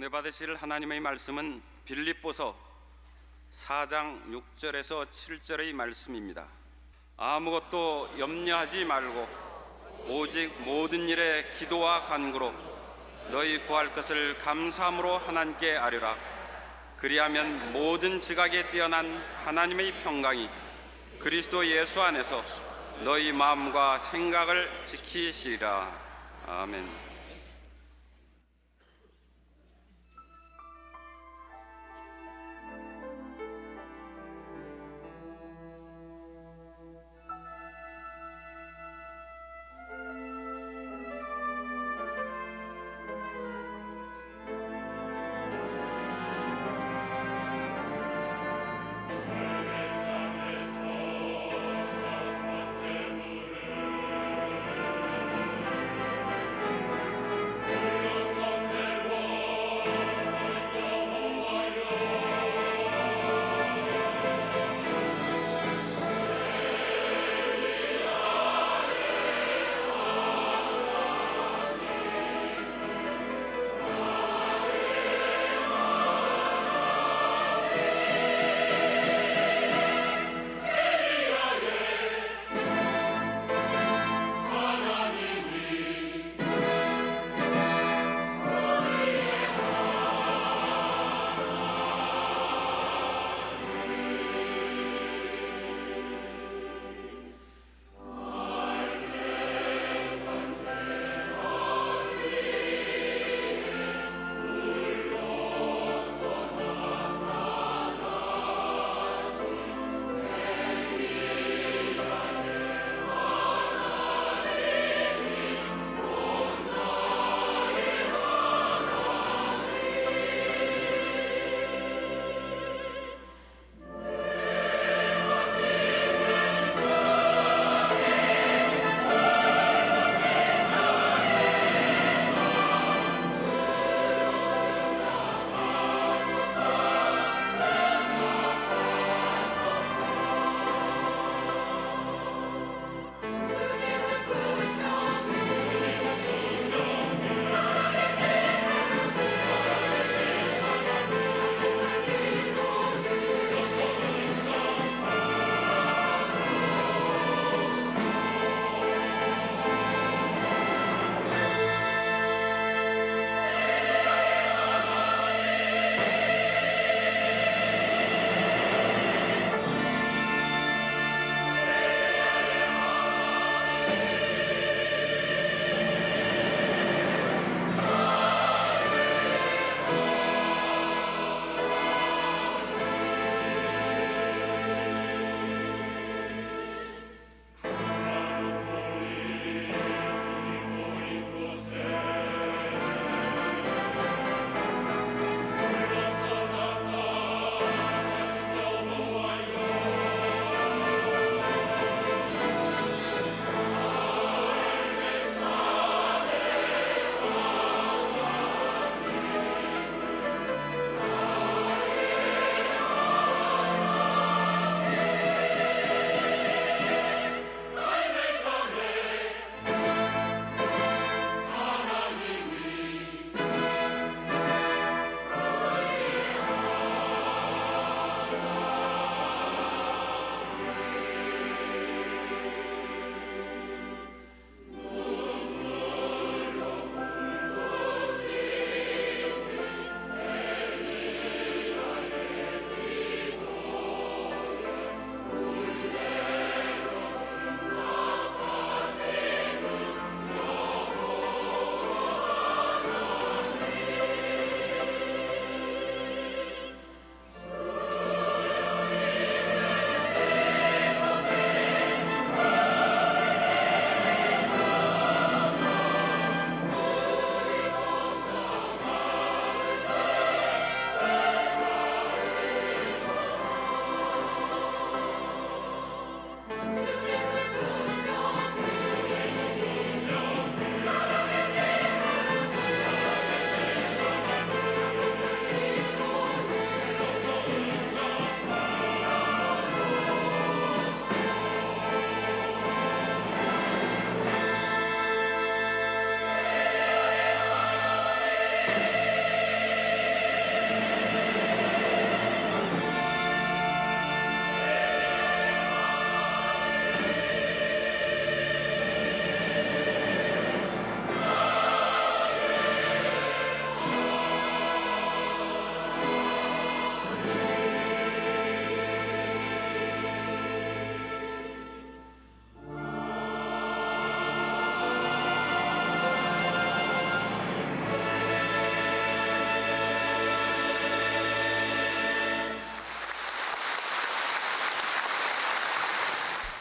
은혜 받으실 하나님의 말씀은 빌립보서 4장 6절에서 7절의 말씀입니다. 아무것도 염려하지 말고 오직 모든 일에 기도와 간구로 너희 구할 것을 감사함으로 하나님께 아뢰라. 그리하면 모든 지각에 뛰어난 하나님의 평강이 그리스도 예수 안에서 너희 마음과 생각을 지키시리라. 아멘.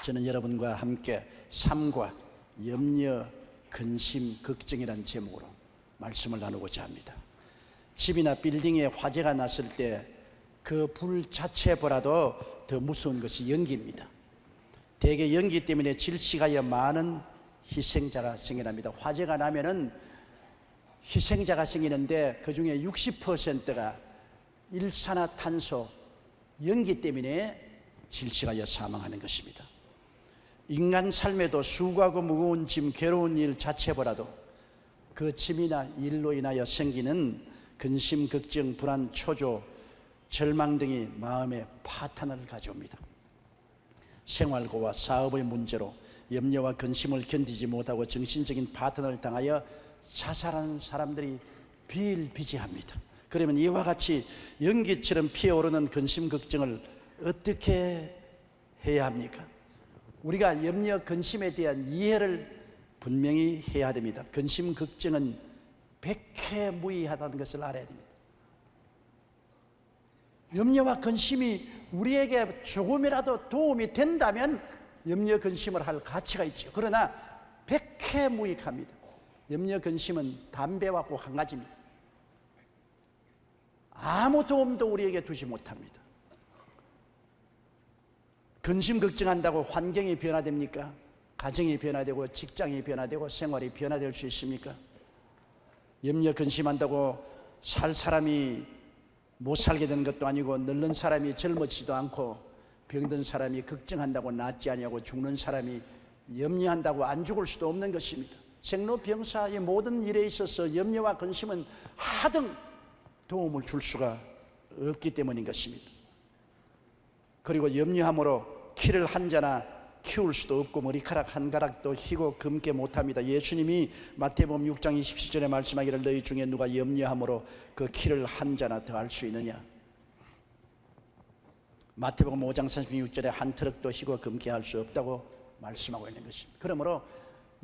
저는 여러분과 함께 삶과 염려, 근심, 걱정이라는 제목으로 말씀을 나누고자 합니다. 집이나 빌딩에 화재가 났을 때 그 불 자체보다도 더 무서운 것이 연기입니다. 대개 연기 때문에 질식하여 많은 희생자가 생겨납니다. 화재가 나면은 희생자가 생기는데 그 중에 60%가 일산화탄소 연기 때문에 질식하여 사망하는 것입니다. 인간 삶에도 수고하고 무거운 짐, 괴로운 일 자체보다도 그 짐이나 일로 인하여 생기는 근심, 걱정, 불안, 초조, 절망 등이 마음의 파탄을 가져옵니다. 생활고와 사업의 문제로 염려와 근심을 견디지 못하고 정신적인 파탄을 당하여 자살하는 사람들이 비일비재합니다. 그러면 이와 같이 연기처럼 피어오르는 근심, 걱정을 어떻게 해야 합니까? 우리가 염려, 근심에 대한 이해를 분명히 해야 됩니다. 근심, 걱정은 백해무익하다는 것을 알아야 됩니다. 염려와 근심이 우리에게 조금이라도 도움이 된다면 염려, 근심을 할 가치가 있죠. 그러나 백해무익합니다. 염려, 근심은 담배와 꼭 한 가지입니다. 아무 도움도 우리에게 두지 못합니다. 근심, 걱정한다고 환경이 변화됩니까? 가정이 변화되고 직장이 변화되고 생활이 변화될 수 있습니까? 염려, 근심한다고 살 사람이 못 살게 되는 것도 아니고 늙는 사람이 젊어지지도 않고 병든 사람이 걱정한다고 낫지 아니하고 죽는 사람이 염려한다고 안 죽을 수도 없는 것입니다. 생로병사의 모든 일에 있어서 염려와 근심은 하등 도움을 줄 수가 없기 때문인 것입니다. 그리고 염려함으로 키를 한 자나 키울 수도 없고 머리카락 한 가락도 희고 검게 못합니다. 예수님이 마태복음 6장 27절에 말씀하기를 너희 중에 누가 염려함으로 그 키를 한 자나 더할 수 있느냐. 마태복음 5장 36절에 한 트럭도 희고 검게 할 수 없다고 말씀하고 있는 것입니다. 그러므로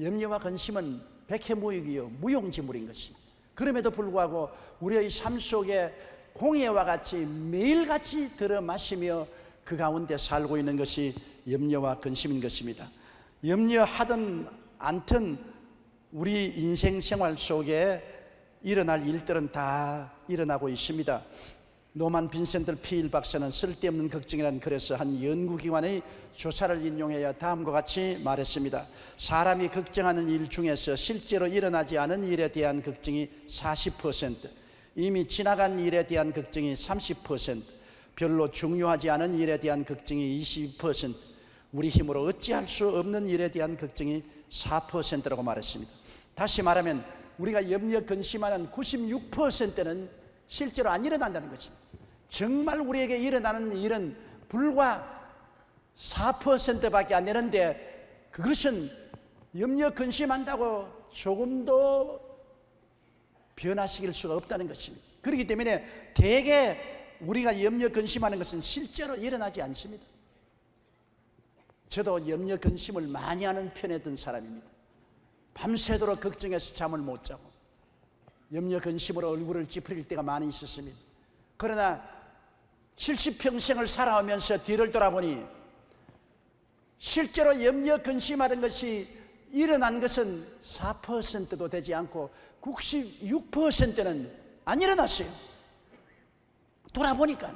염려와 근심은 백해무익이요 무용지물인 것입니다. 그럼에도 불구하고 우리의 삶 속에 공해와 같이 매일같이 들어 마시며 그 가운데 살고 있는 것이 염려와 근심인 것입니다. 염려하든 않든 우리 인생 생활 속에 일어날 일들은 다 일어나고 있습니다. 노만 빈센트 피일 박사는 쓸데없는 걱정이라는 글에서 한 연구기관의 조사를 인용하여 다음과 같이 말했습니다. 사람이 걱정하는 일 중에서 실제로 일어나지 않은 일에 대한 걱정이 40%, 이미 지나간 일에 대한 걱정이 30%, 별로 중요하지 않은 일에 대한 걱정이 20%, 우리 힘으로 어찌할 수 없는 일에 대한 걱정이 4%라고 말했습니다. 다시 말하면 우리가 염려, 근심하는 96%는 실제로 안 일어난다는 것입니다. 정말 우리에게 일어나는 일은 불과 4%밖에 안 되는데 그것은 염려, 근심한다고 조금도 변화시킬 수가 없다는 것입니다. 그렇기 때문에 대개 우리가 염려, 근심하는 것은 실제로 일어나지 않습니다. 저도 염려, 근심을 많이 하는 편에 든 사람입니다. 밤새도록 걱정해서 잠을 못 자고 염려, 근심으로 얼굴을 찌푸릴 때가 많이 있었습니다. 그러나 70평생을 살아오면서 뒤를 돌아보니 실제로 염려, 근심하던 것이 일어난 것은 4%도 되지 않고 96%는 안 일어났어요. 돌아보니까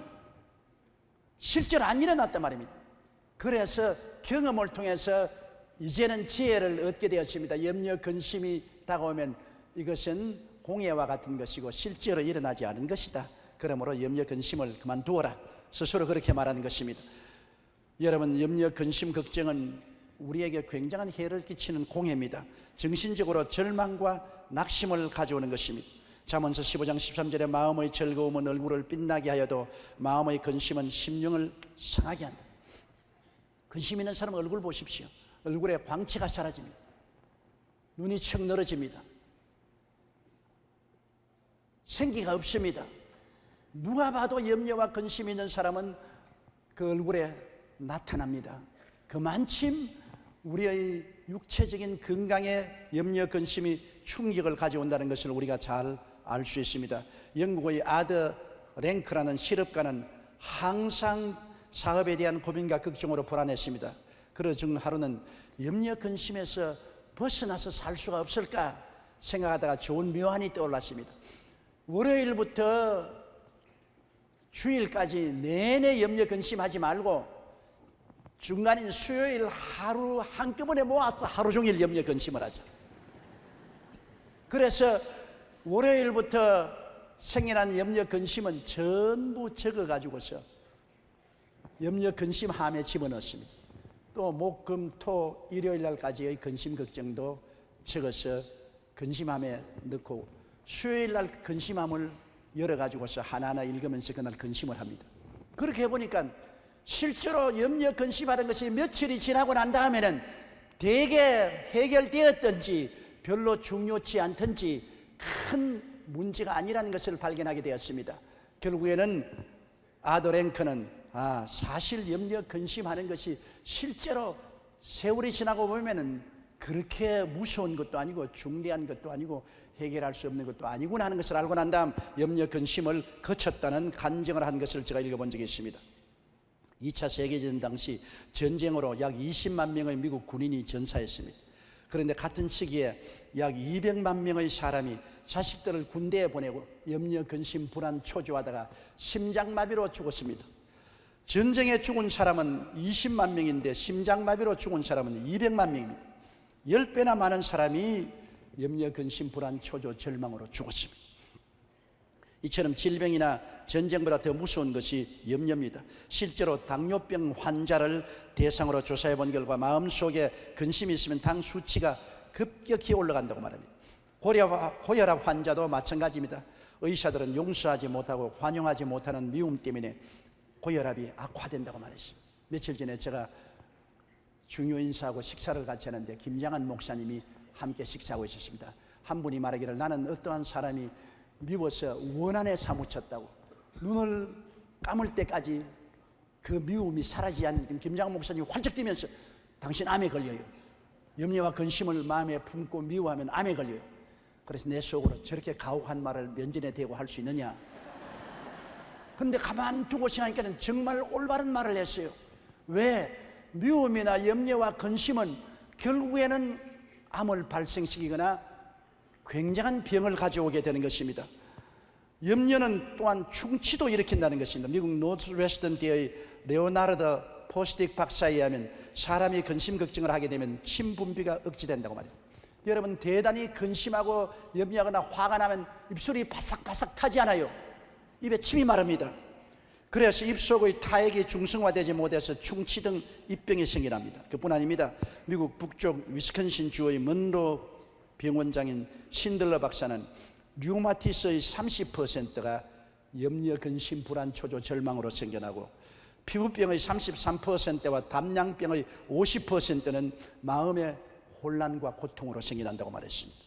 실제로 안 일어났단 말입니다. 그래서 경험을 통해서 이제는 지혜를 얻게 되었습니다. 염려, 근심이 다가오면 이것은 공해와 같은 것이고 실제로 일어나지 않은 것이다. 그러므로 염려, 근심을 그만두어라. 스스로 그렇게 말하는 것입니다. 여러분, 염려, 근심, 걱정은 우리에게 굉장한 해를 끼치는 공해입니다. 정신적으로 절망과 낙심을 가져오는 것입니다. 잠언서 15장 13절에 마음의 즐거움은 얼굴을 빛나게 하여도 마음의 근심은 심령을 상하게 한다. 근심 있는 사람 얼굴 보십시오. 얼굴에 광채가 사라집니다. 눈이 척 늘어집니다. 생기가 없습니다. 누가 봐도 염려와 근심 있는 사람은 그 얼굴에 나타납니다. 그만큼 우리의 육체적인 건강에 염려, 근심이 충격을 가져온다는 것을 우리가 잘 알 수 있습니다. 영국의 아더 랭크라는 실업가는 항상 사업에 대한 고민과 걱정으로 불안했습니다. 그러 중 하루는 염려 근심에서 벗어나서 살 수가 없을까 생각하다가 좋은 묘안이 떠올랐습니다. 월요일부터 주일까지 내내 염려 근심하지 말고 중간인 수요일 하루 한꺼번에 모아서 하루 종일 염려 근심을 하자. 그래서 월요일부터 생겨난 염려 근심은 전부 적어가지고서 염려 근심함에 집어넣습니다. 또 목, 금, 토, 일요일 날까지의 근심 걱정도 적어서 근심함에 넣고 수요일 날 근심함을 열어가지고서 하나하나 읽으면서 그날 근심을 합니다. 그렇게 해보니까 실제로 염려 근심하는 것이 며칠이 지나고 난 다음에는 대개 해결되었든지 별로 중요치 않든지 큰 문제가 아니라는 것을 발견하게 되었습니다. 결국에는 아더 랭크는 사실 염려 근심하는 것이 실제로 세월이 지나고 보면은 그렇게 무서운 것도 아니고 중대한 것도 아니고 해결할 수 없는 것도 아니구나 하는 것을 알고 난 다음 염려 근심을 거쳤다는 간증을 한 것을 제가 읽어본 적이 있습니다. 2차 세계대전 당시 전쟁으로 약 20만 명의 미국 군인이 전사했습니다. 그런데 같은 시기에 약 200만 명의 사람이 자식들을 군대에 보내고 염려 근심 불안 초조하다가 심장마비로 죽었습니다. 전쟁에 죽은 사람은 20만 명인데 심장마비로 죽은 사람은 200만 명입니다. 10배나 많은 사람이 염려 근심 불안 초조 절망으로 죽었습니다. 이처럼 질병이나 전쟁보다 더 무서운 것이 염려입니다. 실제로 당뇨병 환자를 대상으로 조사해 본 결과 마음속에 근심이 있으면 당 수치가 급격히 올라간다고 말합니다. 고혈압 환자도 마찬가지입니다. 의사들은 용서하지 못하고 환영하지 못하는 미움 때문에 고혈압이 악화된다고 말했습니다. 며칠 전에 제가 중요 인사하고 식사를 같이 하는데 김장한 목사님이 함께 식사하고 있었습니다. 한 분이 말하기를 나는 어떠한 사람이 미워서 원한에 사무쳤다고 눈을 감을 때까지 그 미움이 사라지지 않는 김장한 목사님이 활짝 뛰면서 당신 암에 걸려요. 염려와 근심을 마음에 품고 미워하면 암에 걸려요. 그래서 내 속으로 저렇게 가혹한 말을 면전에 대고 할 수 있느냐. 그런데 가만 두고 생각하니까 정말 올바른 말을 했어요. 왜? 미움이나 염려와 근심은 결국에는 암을 발생시키거나 굉장한 병을 가져오게 되는 것입니다. 염려는 또한 충치도 일으킨다는 것입니다. 미국 노스웨스턴대의 레오나르드 포스틱 박사에 의하면 사람이 근심 걱정을 하게 되면 침 분비가 억제된다고 말입니다. 여러분 대단히 근심하고 염려하거나 화가 나면 입술이 바싹바싹 타지 않아요. 입에 침이 마릅니다. 그래서 입속의 타액이 중성화되지 못해서 충치 등 입병이 생겨납니다. 그뿐 아닙니다. 미국 북쪽 위스콘신 주의 먼로 병원장인 신들러 박사는 류마티스의 30%가 염려, 근심, 불안, 초조, 절망으로 생겨나고 피부병의 33%와 담낭병의 50%는 마음의 혼란과 고통으로 생겨난다고 말했습니다.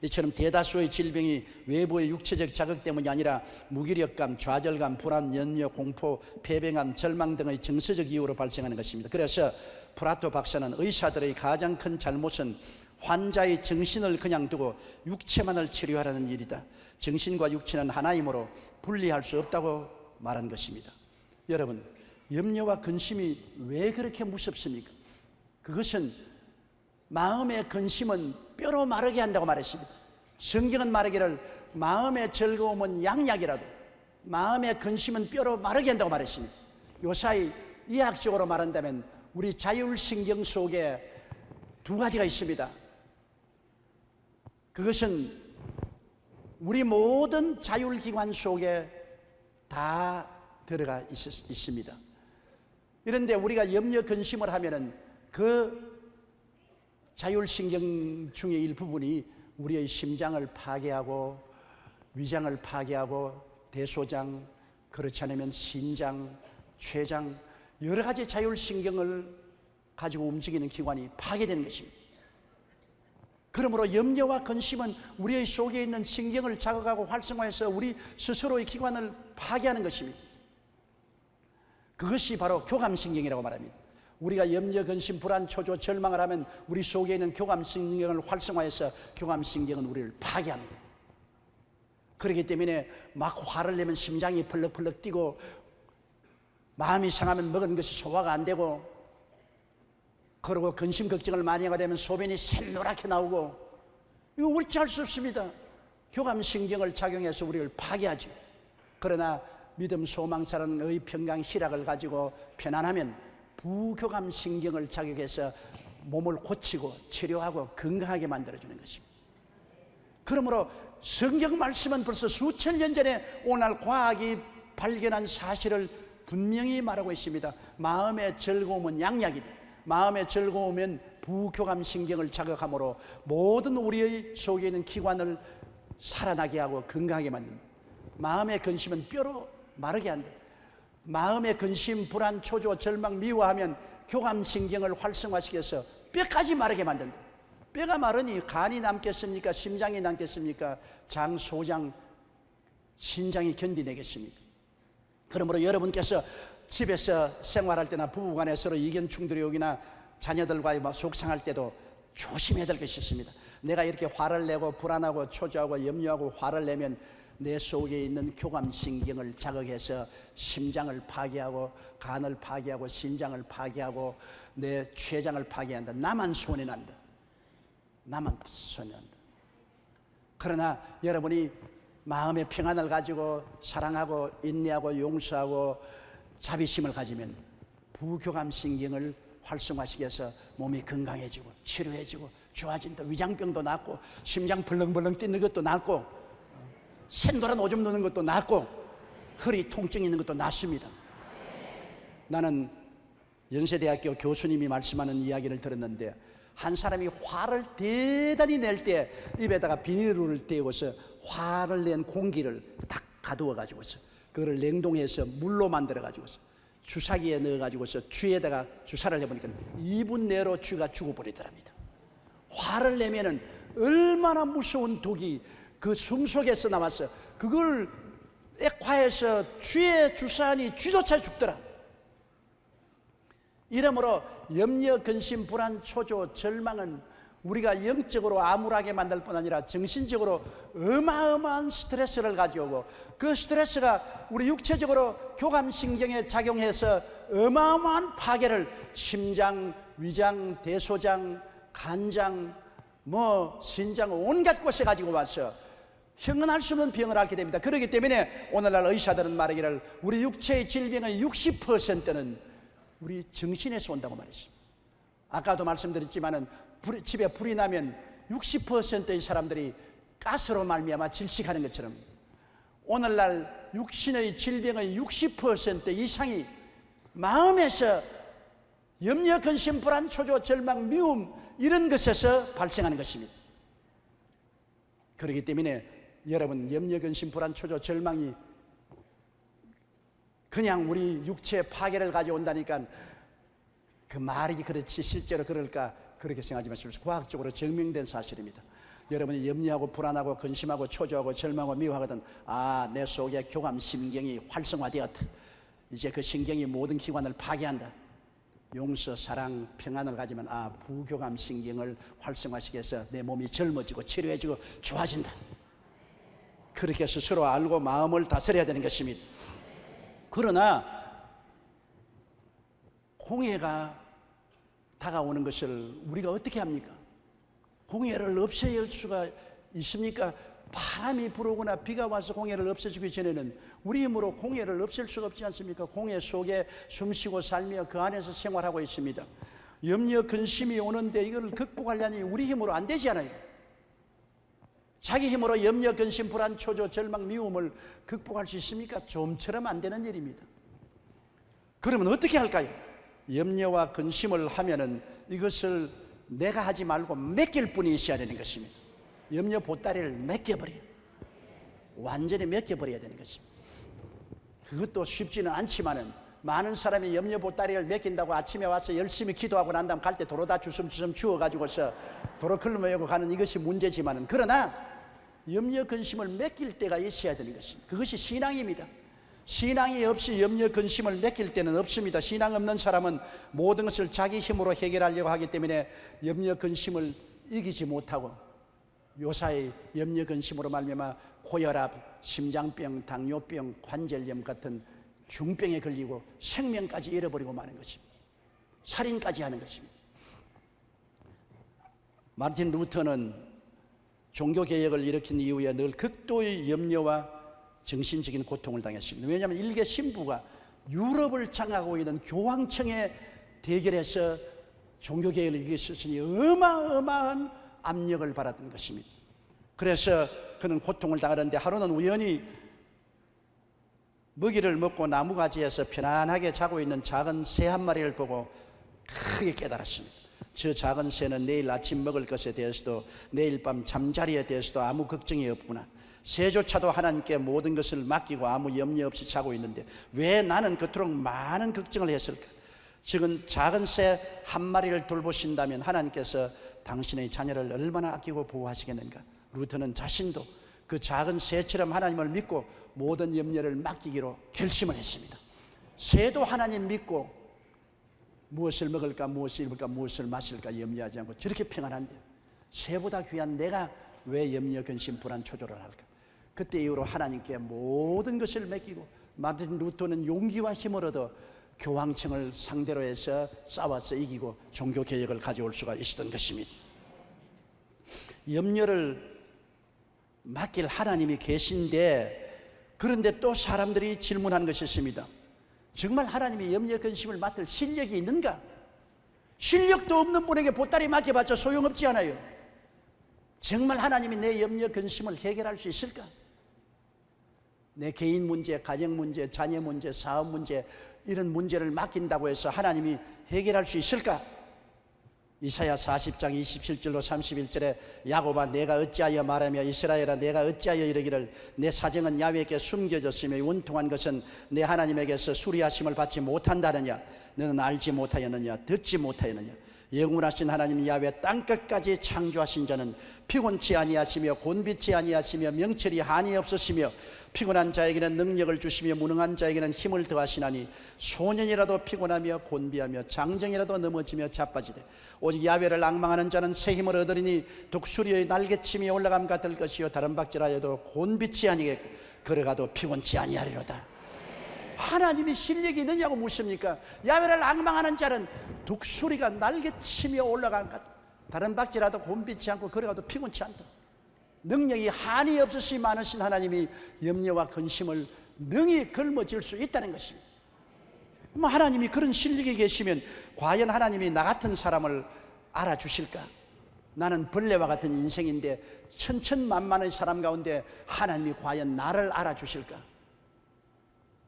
이처럼 대다수의 질병이 외부의 육체적 자극 때문이 아니라 무기력감, 좌절감, 불안, 염려, 공포, 패배감, 절망 등의 정서적 이유로 발생하는 것입니다. 그래서 프라토 박사는 의사들의 가장 큰 잘못은 환자의 정신을 그냥 두고 육체만을 치료하라는 일이다. 정신과 육체는 하나이므로 분리할 수 없다고 말한 것입니다. 여러분, 염려와 근심이 왜 그렇게 무섭습니까? 그것은 마음의 근심은 뼈로 마르게 한다고 말했습니다. 성경은 말하기를 마음의 즐거움은 양약이라도 마음의 근심은 뼈로 마르게 한다고 말했습니다. 요사이 의학적으로 말한다면 우리 자율신경 속에 두 가지가 있습니다. 그것은 우리 모든 자율기관 속에 다 들어가 있습니다. 그런데 우리가 염려 근심을 하면은 그 자율신경 중의 일부분이 우리의 심장을 파괴하고 위장을 파괴하고 대소장, 그렇지 않으면 신장, 췌장 여러 가지 자율신경을 가지고 움직이는 기관이 파괴되는 것입니다. 그러므로 염려와 근심은 우리의 속에 있는 신경을 자극하고 활성화해서 우리 스스로의 기관을 파괴하는 것입니다. 그것이 바로 교감신경이라고 말합니다. 우리가 염려, 근심, 불안, 초조, 절망을 하면 우리 속에 있는 교감신경을 활성화해서 교감신경은 우리를 파괴합니다. 그렇기 때문에 막 화를 내면 심장이 펄럭펄럭 뛰고 마음이 상하면 먹은 것이 소화가 안 되고 그리고 근심 걱정을 많이 하게 되면 소변이 샛노랗게 나오고, 이거 어찌할 수 없습니다. 교감신경을 작용해서 우리를 파괴하죠. 그러나 믿음, 소망, 사랑, 의, 평강, 희락을 가지고 편안하면 부교감신경을 자극해서 몸을 고치고 치료하고 건강하게 만들어주는 것입니다. 그러므로 성경 말씀은 벌써 수천 년 전에 오늘 과학이 발견한 사실을 분명히 말하고 있습니다. 마음의 즐거움은 양약이다. 마음의 즐거움은 부교감신경을 자극함으로 모든 우리의 속에 있는 기관을 살아나게 하고 건강하게 만든다. 마음의 근심은 뼈로 마르게 한다. 마음의 근심, 불안, 초조, 절망, 미워하면 교감신경을 활성화시켜서 뼈까지 마르게 만든다. 뼈가 마르니 간이 남겠습니까? 심장이 남겠습니까? 장, 소장, 신장이 견디내겠습니까? 그러므로 여러분께서 집에서 생활할 때나 부부간에 서로 의견 충돌이 오거나 자녀들과의 속상할 때도 조심해야 될 것이 있습니다. 내가 이렇게 화를 내고 불안하고 초조하고 염려하고 화를 내면 내 속에 있는 교감신경을 자극해서 심장을 파괴하고 간을 파괴하고 신장을 파괴하고 내 췌장을 파괴한다. 나만 손해난다. 나만 손해난다. 그러나 여러분이 마음의 평안을 가지고 사랑하고 인내하고 용서하고 자비심을 가지면 부교감신경을 활성화시켜서 몸이 건강해지고 치료해지고 좋아진다. 위장병도 낫고 심장 벌렁벌렁 뛰는 것도 낫고 샌도란 오줌 누는 것도 낫고 허리 통증 있는 것도 낫습니다. 나는 연세대학교 교수님이 말씀하는 이야기를 들었는데 한 사람이 화를 대단히 낼 때 입에다가 비닐을 떼고서 화를 낸 공기를 딱 가두어 가지고서 그거를 냉동해서 물로 만들어 가지고서 주사기에 넣어 가지고서 쥐에다가 주사를 해보니까 2분 내로 쥐가 죽어버리더랍니다. 화를 내면은 얼마나 무서운 독이 그 숨속에서 나왔어. 그걸 액화해서 쥐에 주사하니 쥐조차 죽더라. 이러므로 염려, 근심, 불안, 초조, 절망은 우리가 영적으로 암울하게 만들 뿐 아니라 정신적으로 어마어마한 스트레스를 가져오고 그 스트레스가 우리 육체적으로 교감신경에 작용해서 어마어마한 파괴를 심장, 위장, 대소장, 간장, 신장 온갖 곳에 가지고 와서 형언할 수 없는 병을 앓게 됩니다. 그렇기 때문에 오늘날 의사들은 말하기를 우리 육체의 질병의 60%는 우리 정신에서 온다고 말했습니다. 아까도 말씀드렸지만은 집에 불이 나면 60%의 사람들이 가스로 말미암아 질식하는 것처럼 오늘날 육신의 질병의 60% 이상이 마음에서 염려, 근심, 불안, 초조, 절망, 미움 이런 것에서 발생하는 것입니다. 그렇기 때문에 여러분 염려, 근심, 불안, 초조, 절망이 그냥 우리 육체의 파괴를 가져온다니까 그 말이 그렇지 실제로 그럴까 그렇게 생각하지 마시고 과학적으로 증명된 사실입니다. 여러분이 염려하고 불안하고 근심하고 초조하고 절망하고 미워하거든 내 속에 교감신경이 활성화되었다. 이제 그 신경이 모든 기관을 파괴한다. 용서, 사랑, 평안을 가지면 부교감신경을 활성화시켜서 내 몸이 젊어지고 치료해지고 좋아진다. 그렇게 스스로 알고 마음을 다스려야 되는 것입니다. 그러나 공해가 다가오는 것을 우리가 어떻게 합니까? 공해를 없애야 할 수가 있습니까? 바람이 불어오거나 비가 와서 공해를 없애주기 전에는 우리 힘으로 공해를 없앨 수가 없지 않습니까? 공해 속에 숨쉬고 살며 그 안에서 생활하고 있습니다. 염려, 근심이 오는데 이걸 극복하려니 우리 힘으로 안 되지 않아요? 자기 힘으로 염려, 근심, 불안, 초조, 절망, 미움을 극복할 수 있습니까? 좀처럼 안 되는 일입니다. 그러면 어떻게 할까요? 염려와 근심을 하면은 이것을 내가 하지 말고 맡길 분이 있어야 되는 것입니다. 염려 보따리를 맡겨버려요. 완전히 맡겨버려야 되는 것입니다. 그것도 쉽지는 않지만은 많은 사람이 염려 보따리를 맡긴다고 아침에 와서 열심히 기도하고 난 다음 갈 때 도로 다 주섬주섬 주워가지고서 도로 클러메고 가는 이것이 문제지만은 그러나 염려 근심을 맡길 때가 있어야 되는 것입니다. 그것이 신앙입니다. 신앙이 없이 염려 근심을 맡길 때는 없습니다. 신앙 없는 사람은 모든 것을 자기 힘으로 해결하려고 하기 때문에 염려 근심을 이기지 못하고 요사이 염려 근심으로 말미암아 고혈압, 심장병, 당뇨병, 관절염 같은 중병에 걸리고 생명까지 잃어버리고 마는 것입니다. 살인까지 하는 것입니다. 마르틴 루터는 종교개혁을 일으킨 이후에 늘 극도의 염려와 정신적인 고통을 당했습니다. 왜냐하면 일개 신부가 유럽을 장악하고 있는 교황청에 대결해서 종교개혁을 일으켰으니 어마어마한 압력을 받았던 것입니다. 그래서 그는 고통을 당하는데 하루는 우연히 먹이를 먹고 나무가지에서 편안하게 자고 있는 작은 새 한 마리를 보고 크게 깨달았습니다. 저 작은 새는 내일 아침 먹을 것에 대해서도 내일 밤 잠자리에 대해서도 아무 걱정이 없구나. 새조차도 하나님께 모든 것을 맡기고 아무 염려 없이 자고 있는데 왜 나는 그토록 많은 걱정을 했을까? 지금 작은 새 한 마리를 돌보신다면 하나님께서 당신의 자녀를 얼마나 아끼고 보호하시겠는가? 루터는 자신도 그 작은 새처럼 하나님을 믿고 모든 염려를 맡기기로 결심을 했습니다. 새도 하나님 믿고 무엇을 먹을까, 무엇을 입을까, 무엇을 마실까 염려하지 않고 저렇게 평안한데 새보다 귀한 내가 왜 염려, 근심, 불안, 초조를 할까? 그때 이후로 하나님께 모든 것을 맡기고 마르틴 루터는 용기와 힘을 얻어 교황청을 상대로 해서 싸워서 이기고 종교개혁을 가져올 수가 있었던 것입니다. 염려를 맡길 하나님이 계신데 그런데 또 사람들이 질문한 것이 있습니다. 정말 하나님이 염려 근심을 맡을 실력이 있는가? 실력도 없는 분에게 보따리 맡겨봤자 소용없지 않아요. 정말 하나님이 내 염려 근심을 해결할 수 있을까? 내 개인 문제, 가정 문제, 자녀 문제, 사업 문제 이런 문제를 맡긴다고 해서 하나님이 해결할 수 있을까? 이사야 40장 27절로 31절에 야곱아 내가 어찌하여 말하며 이스라엘아 내가 어찌하여 이르기를 내 사정은 야훼에게 숨겨졌으며 원통한 것은 내 하나님에게서 수리하심을 받지 못한다느냐? 너는 알지 못하였느냐? 듣지 못하였느냐? 영원하신 하나님 야훼 땅끝까지 창조하신 자는 피곤치 아니하시며 곤비치 아니하시며 명철이 한이 없으시며 피곤한 자에게는 능력을 주시며 무능한 자에게는 힘을 더하시나니 소년이라도 피곤하며 곤비하며 장정이라도 넘어지며 자빠지되 오직 야훼를 앙망하는 자는 새 힘을 얻으리니 독수리의 날개침이 올라감 같을 것이요 다른 박질하여도 곤비치 아니겠고 걸어가도 피곤치 아니하리로다. 하나님이 실력이 있느냐고 묻습니까? 야훼를 앙망하는 자는 독수리가 날개치며 올라간 것 다른 박질하도 곤비치 않고 걸어가도 피곤치 않다. 능력이 한이 없으시 많으신 하나님이 염려와 근심을 능히 걸머쥘 수 있다는 것입니다. 하나님이 그런 실력이 계시면 과연 하나님이 나 같은 사람을 알아주실까? 나는 벌레와 같은 인생인데 천천만만의 사람 가운데 하나님이 과연 나를 알아주실까?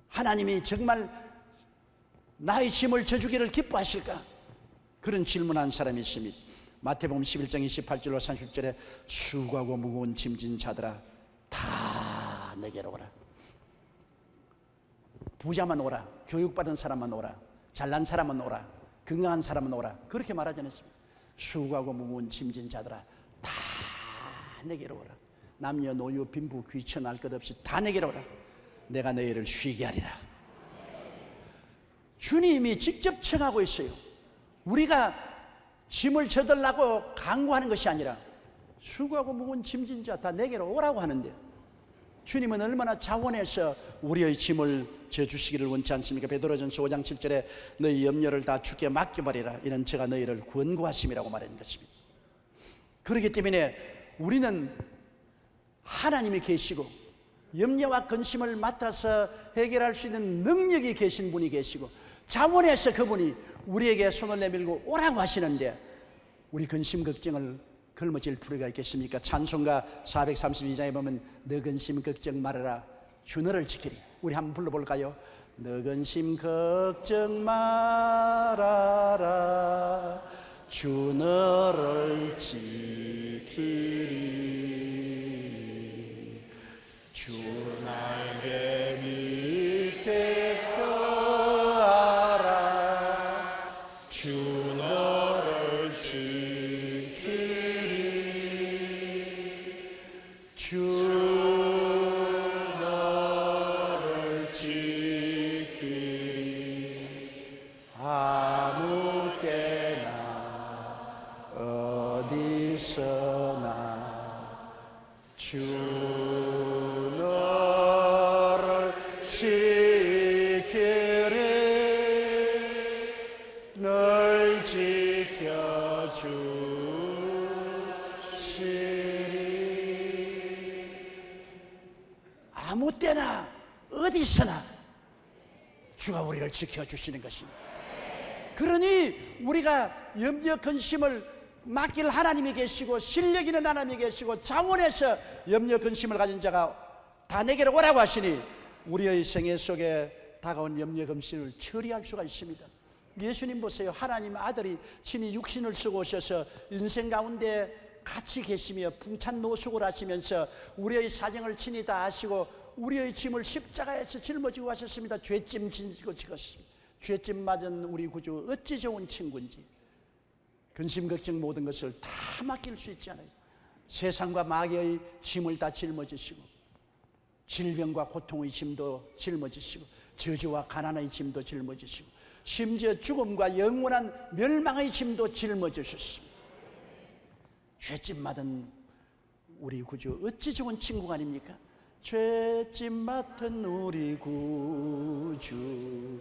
하나님이 정말 나의 짐을 져주기를 기뻐하실까? 그런 질문한 사람이 있습니다. 마태복음 11장 28절로 30절에 수고하고 무거운 짐진 자들아 다 내게로 오라. 부자만 오라, 교육받은 사람만 오라, 잘난 사람만 오라, 건강한 사람만 오라, 그렇게 말하지 않았습니다. 수고하고 무거운 짐진 자들아 다 내게로 오라. 남녀 노유 빈부 귀천 알 것 없이 다 내게로 오라. 내가 너희를 쉬게 하리라. 주님이 직접 청하고 있어요. 우리가 짐을 져달라고 강구하는 것이 아니라 수고하고 무거운 짐진 자 다 내게로 오라고 하는데 주님은 얼마나 자원해서 우리의 짐을 져주시기를 원치 않습니까? 베드로전서 5장 7절에 너희 염려를 다 주께 맡겨버리라. 이는 제가 너희를 권고하심이라고 말하는 것입니다. 그렇기 때문에 우리는 하나님이 계시고 염려와 근심을 맡아서 해결할 수 있는 능력이 계신 분이 계시고 자원해서 그분이 우리에게 손을 내밀고 오라고 하시는데 우리 근심 걱정을 걸머쥘 필요가 있겠습니까? 찬송가 432장에 보면 너 근심 걱정 말아라 주 너를 지키리. 우리 한번 불러볼까요? 너 근심 걱정 말아라 주 너를 지키리. 주 날개 밑에 거하라 주 너를 지키리. 주 너를 지키리. 아무 때나 어디서나 주 너를 아무 때나 어디서나 주가 우리를 지켜주시는 것입니다. 그러니 우리가 염려 근심을 맡길 하나님이 계시고 실력 있는 하나님이 계시고 자원해서 염려 근심을 가진 자가 다 내게로 오라고 하시니 우리의 생애 속에 다가온 염려 근심을 처리할 수가 있습니다. 예수님 보세요. 하나님 아들이 친히 육신을 쓰고 오셔서 인생 가운데 같이 계시며 풍찬 노숙을 하시면서 우리의 사정을 친히 다 아시고 우리의 짐을 십자가에서 짊어지고 가셨습니다. 죄짐 지고 지었습니다. 죄짐 맞은 우리 구주 어찌 좋은 친구인지. 근심 걱정 모든 것을 다 맡길 수 있잖아요. 세상과 마귀의 짐을 다 짊어지시고 질병과 고통의 짐도 짊어지시고 저주와 가난의 짐도 짊어지시고 심지어 죽음과 영원한 멸망의 짐도 짊어지셨습니다. 죄짐 맡은 우리 구주 어찌 좋은 친구가 아닙니까? 죄짐 맡은 우리 구주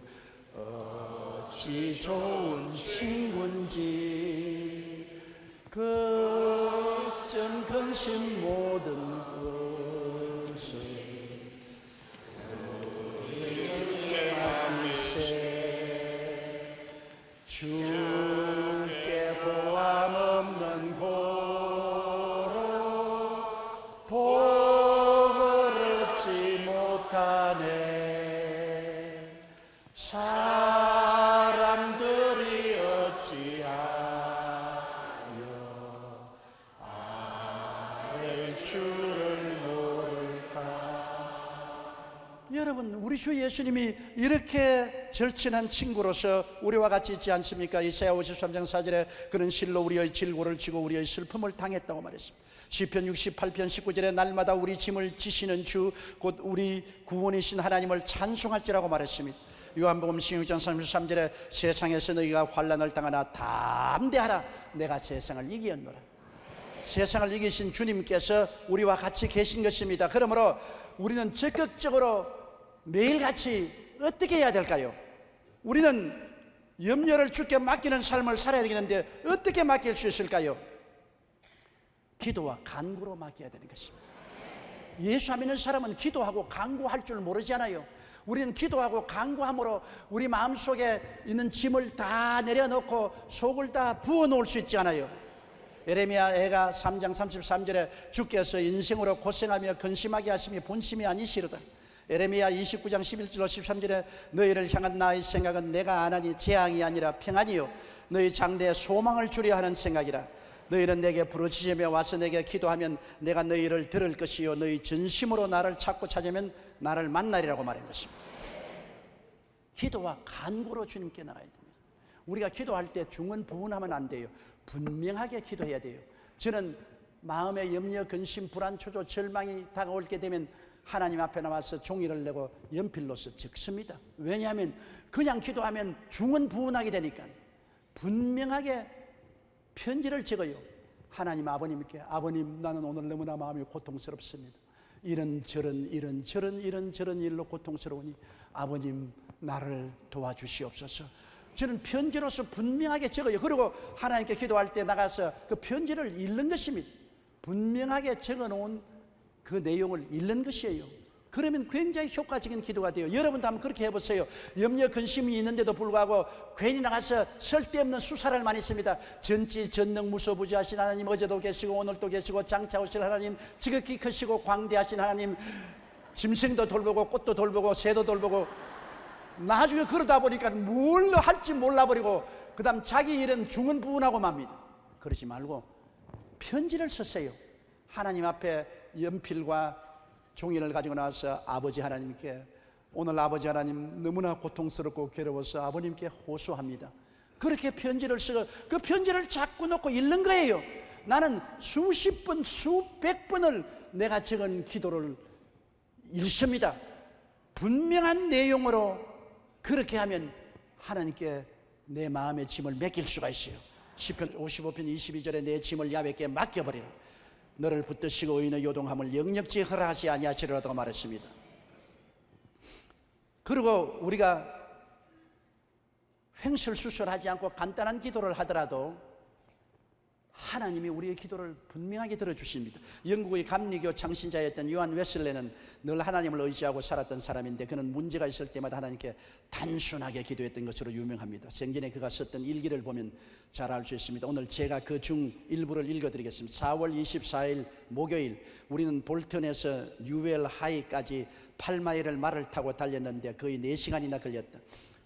어찌 좋은 친구인지 걱정 근심 모든 것을 주께 안세 주께 보람 없는 고로 복을 얻지 못하네 사람들이 어찌하여 아를 줄을 모를까. 여러분 우리 주 예수님이 이렇게 절친한 친구로서 우리와 같이 있지 않습니까? 이사야 53장 4절에 그는 실로 우리의 질고를 지고 우리의 슬픔을 당했다고 말했습니다. 시편 68편 19절에 날마다 우리 짐을 지시는 주 곧 우리 구원이신 하나님을 찬송할지라고 말했습니다. 요한복음 16장 33절에 세상에서 너희가 환난을 당하나 담대하라 내가 세상을 이기었노라. 세상을 이기신 주님께서 우리와 같이 계신 것입니다. 그러므로 우리는 적극적으로 매일같이 어떻게 해야 될까요? 우리는 염려를 주께 맡기는 삶을 살아야 되겠는데 어떻게 맡길 수 있을까요? 기도와 간구로 맡겨야 되는 것입니다. 예수 믿는 사람은 기도하고 간구할 줄 모르잖아요. 우리는 기도하고 간구함으로 우리 마음속에 있는 짐을 다 내려놓고 속을 다 부어놓을 수 있지 않아요. 예레미야 애가 3장 33절에 주께서 인생으로 고생하며 근심하게 하심이 본심이 아니시로다. 예레미야 29장 11절 13절에 너희를 향한 나의 생각은 내가 아나니 재앙이 아니라 평안이요 너희 장래에 소망을 주려 하는 생각이라. 너희는 내게 부르짖으며 와서 내게 기도하면 내가 너희를 들을 것이요 너희 전심으로 나를 찾고 찾으면 나를 만나리라고 말한 것입니다. 기도와 간구로 주님께 나가야 됩니다. 우리가 기도할 때 중언부언하면 안 돼요. 분명하게 기도해야 돼요. 저는 마음의 염려, 근심, 불안, 초조, 절망이 다가올게 되면 하나님 앞에 나와서 종이를 내고 연필로서 적습니다. 왜냐하면 그냥 기도하면 중언부언하게 되니까 분명하게 편지를 적어요. 하나님 아버님께 아버님 나는 오늘 너무나 마음이 고통스럽습니다. 이런저런 일로 고통스러우니 아버님 나를 도와주시옵소서. 저는 편지로서 분명하게 적어요. 그리고 하나님께 기도할 때 나가서 그 편지를 읽는 것입니다. 분명하게 적어놓은 그 내용을 읽는 것이에요. 그러면 굉장히 효과적인 기도가 돼요. 여러분도 한번 그렇게 해보세요. 염려 근심이 있는데도 불구하고 괜히 나가서 쓸데없는 수사를 많이 씁니다. 전지 전능 무소부지하신 하나님 어제도 계시고 오늘도 계시고 장차 오실 하나님 지극히 크시고 광대하신 하나님 짐승도 돌보고 꽃도 돌보고 새도 돌보고 나중에 그러다 보니까 뭘 할지 몰라버리고 그 다음 자기 일은 중언부언하고 맙니다. 그러지 말고 편지를 쓰세요. 하나님 앞에 연필과 종이를 가지고 나와서 아버지 하나님께 오늘 아버지 하나님 너무나 고통스럽고 괴로워서 아버님께 호소합니다. 그렇게 편지를 쓰고 그 편지를 자꾸 놓고 읽는 거예요. 나는 수십 번 수백 번을 내가 적은 기도를 읽습니다. 분명한 내용으로 그렇게 하면 하나님께 내 마음의 짐을 맡길 수가 있어요. 시편 55편 22절에 내 짐을 야훼께 맡겨버리라. 너를 붙드시고 의인의 요동함을 영역지 허락하지 아니하시리라고 말했습니다. 그리고 우리가 횡설수설하지 않고 간단한 기도를 하더라도 하나님이 우리의 기도를 분명하게 들어주십니다. 영국의 감리교 창신자였던 요한 웨슬레는 늘 하나님을 의지하고 살았던 사람인데, 그는 문제가 있을 때마다 하나님께 단순하게 기도했던 것으로 유명합니다. 생전에 그가 썼던 일기를 보면 잘 알 수 있습니다. 오늘 제가 그 중 일부를 읽어드리겠습니다. 4월 24일 목요일, 우리는 볼턴에서 뉴웰 하이까지 8마일을 말을 타고 달렸는데 거의 4시간이나 걸렸다.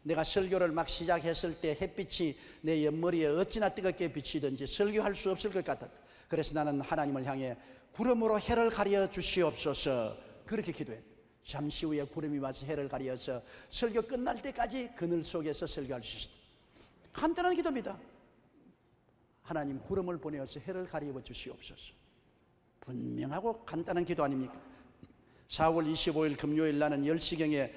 내가 설교를 막 시작했을 때 햇빛이 내 옆머리에 어찌나 뜨겁게 비치든지 설교할 수 없을 것 같았다. 그래서 나는 하나님을 향해 구름으로 해를 가려 주시옵소서 그렇게 기도했다. 잠시 후에 구름이 와서 해를 가려서 설교 끝날 때까지 그늘 속에서 설교할 수 있었다. 간단한 기도입니다. 하나님, 구름을 보내어서 해를 가리워 주시옵소서. 분명하고 간단한 기도 아닙니까? 4월 25일 금요일 나는 10시경에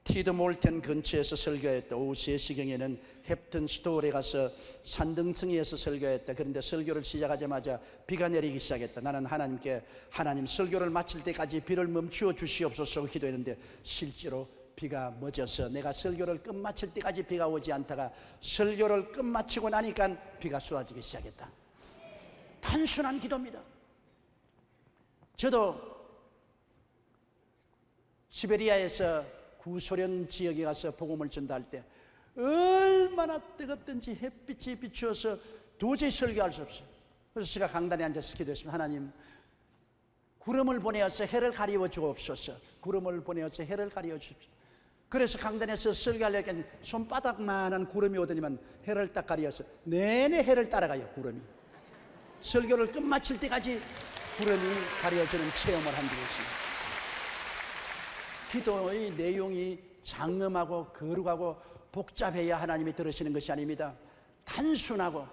티드몰텐 근처에서 설교했다. 오후 3시경에는 헵튼 스토어에 가서 산등성이에서 설교했다. 그런데 설교를 시작하자마자 비가 내리기 시작했다. 나는 하나님께, 하나님, 설교를 마칠 때까지 비를 멈추어 주시옵소서 기도했는데 실제로 비가 멎어서 내가 설교를 끝마칠 때까지 비가 오지 않다가 설교를 끝마치고 나니까 비가 쏟아지기 시작했다. 단순한 기도입니다. 저도 시베리아에서 구소련 지역에 가서 복음을 전달할 때 얼마나 뜨겁든지 햇빛이 비추어서 도저히 설교할 수 없어요. 그래서 제가 강단에 앉아서 기도했습니다. 하나님, 구름을 보내어서 해를 가리워 주옵소서. 구름을 보내어서 해를 가리워 주십시오. 그래서 강단에서 설교하려니까 손바닥만한 구름이 오더니만 해를 딱 가리어서 내내 해를 따라가요. 구름이 설교를 끝마칠 때까지 구름이 가려주는 체험을 한 적이 있습니다. 기도의 내용이 장엄하고 거룩하고 복잡해야 하나님이 들으시는 것이 아닙니다. 단순하고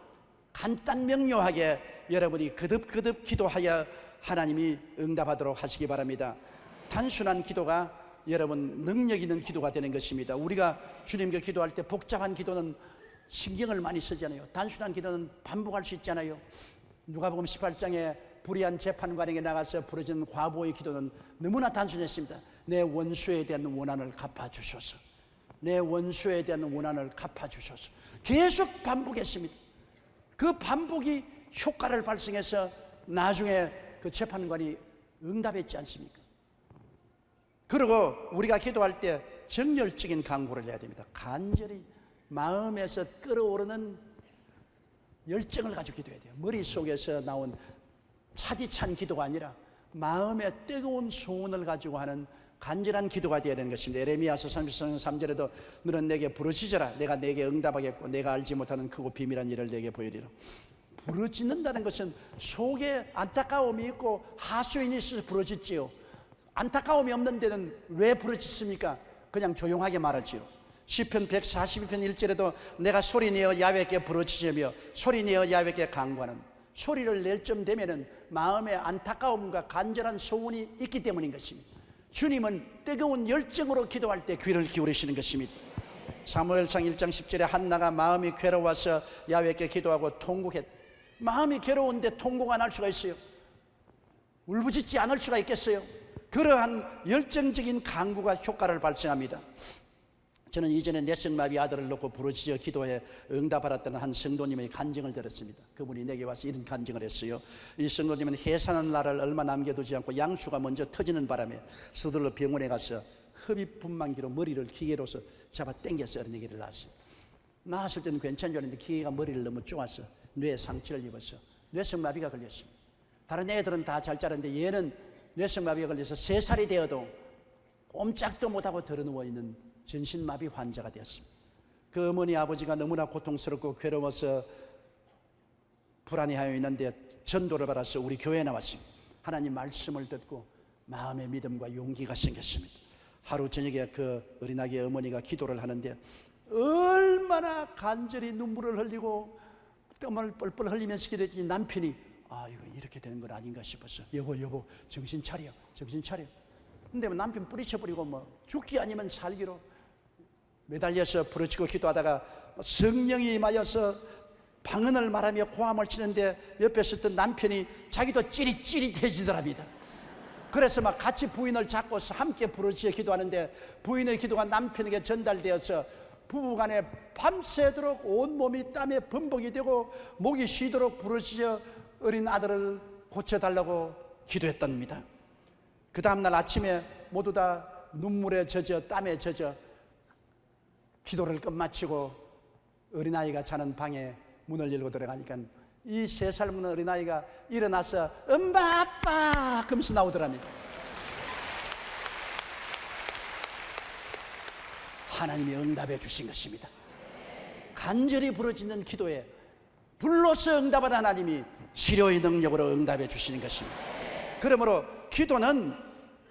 간단 명료하게 여러분이 거듭거듭 기도하여 하나님이 응답하도록 하시기 바랍니다. 단순한 기도가 여러분 능력 있는 기도가 되는 것입니다. 우리가 주님께 기도할 때 복잡한 기도는 신경을 많이 쓰잖아요. 단순한 기도는 반복할 수 있잖아요. 누가복음 18장에 불의한 재판관에게 나가서 부르짖는 과부의 기도는 너무나 단순했습니다. 내 원수에 대한 원한을 갚아주소서. 내 원수에 대한 원한을 갚아주소서. 계속 반복했습니다. 그 반복이 효과를 발생해서 나중에 그 재판관이 응답했지 않습니까? 그리고 우리가 기도할 때 정열적인 간구를 해야 됩니다. 간절히 마음에서 끓어오르는 열정을 가지고 기도해야 돼요. 머릿속에서 나온 차디찬 기도가 아니라 마음의 뜨거운 소원을 가지고 하는 간절한 기도가 되어야 되는 것입니다. 에레미야서 33장 3절에도 너는 내게 부르짖어라. 내가 내게 응답하겠고 내가 알지 못하는 크고 비밀한 일을 내게 보이리라. 부르짖는다는 것은 속에 안타까움이 있고 하소연이 있어서 부르짖지요. 안타까움이 없는 데는 왜 부르짖습니까? 그냥 조용하게 말하지요. 시편 142편 1절에도 내가 소리내어 야훼께 부르짖으며 소리내어 야훼께 간구하는, 소리를 낼 점 되면은 마음에 안타까움과 간절한 소원이 있기 때문인 것입니다. 주님은 뜨거운 열정으로 기도할 때 귀를 기울이시는 것입니다. 사무엘상 1장 10절에 한나가 마음이 괴로워서 야훼께 기도하고 통곡했다. 마음이 괴로운데 통곡 안 할 수가 있어요? 울부짖지 않을 수가 있겠어요? 그러한 열정적인 간구가 효과를 발생합니다. 저는 이전에 뇌성마비 아들을 놓고 부르짖어 기도해 응답받았던 한 성도님의 간증을 들었습니다. 그분이 내게 와서 이런 간증을 했어요. 이 성도님은 해산하는 날을 얼마 남겨두지 않고 양수가 먼저 터지는 바람에 서둘러 병원에 가서 흡입분만기로 머리를 기계로서 잡아 당겨서 이런 얘기를 나왔어요. 나왔을 때는 괜찮은 줄 알았는데 기계가 머리를 너무 쪼아서 뇌에 상처를 입어서 뇌성마비가 걸렸습니다. 다른 애들은 다 잘 자랐는데 얘는 뇌성마비가 걸려서 3살이 되어도 꼼짝도 못하고 드러누워있는 전신마비 환자가 되었습니다. 그 어머니 아버지가 너무나 고통스럽고 괴로워서 불안해하여 있는데 전도를 받아서 우리 교회에 나왔습니다. 하나님 말씀을 듣고 마음의 믿음과 용기가 생겼습니다. 하루 저녁에 그 어린아기 어머니가 기도를 하는데 얼마나 간절히 눈물을 흘리고 땀을 뻘뻘 흘리면서 기도했더니 남편이 이거 이렇게 되는 건 아닌가 싶었어. 여보 정신 차려. 근데 남편 뿌리쳐버리고 죽기 아니면 살기로 매달려서 부르짖고 기도하다가 성령이 임하여서 방언을 말하며 고함을 치는데 옆에 있었던 남편이 자기도 찌릿찌릿해지더랍니다. 그래서 같이 부인을 잡고서 함께 부르짖어 기도하는데 부인의 기도가 남편에게 전달되어서 부부간에 밤새도록 온몸이 땀에 범벅이 되고 목이 쉬도록 부르짖어 어린 아들을 고쳐달라고 기도했답니다. 그 다음날 아침에 모두 다 눈물에 젖어 땀에 젖어 기도를 끝마치고 어린아이가 자는 방에 문을 열고 들어가니까 이 3살 먹는 어린아이가 일어나서 엄마 아빠 그러면서 나오더랍니다. 하나님이 응답해 주신 것입니다. 간절히 부르짖는 기도에 불로서 응답한 하나님이 치료의 능력으로 응답해 주시는 것입니다. 그러므로 기도는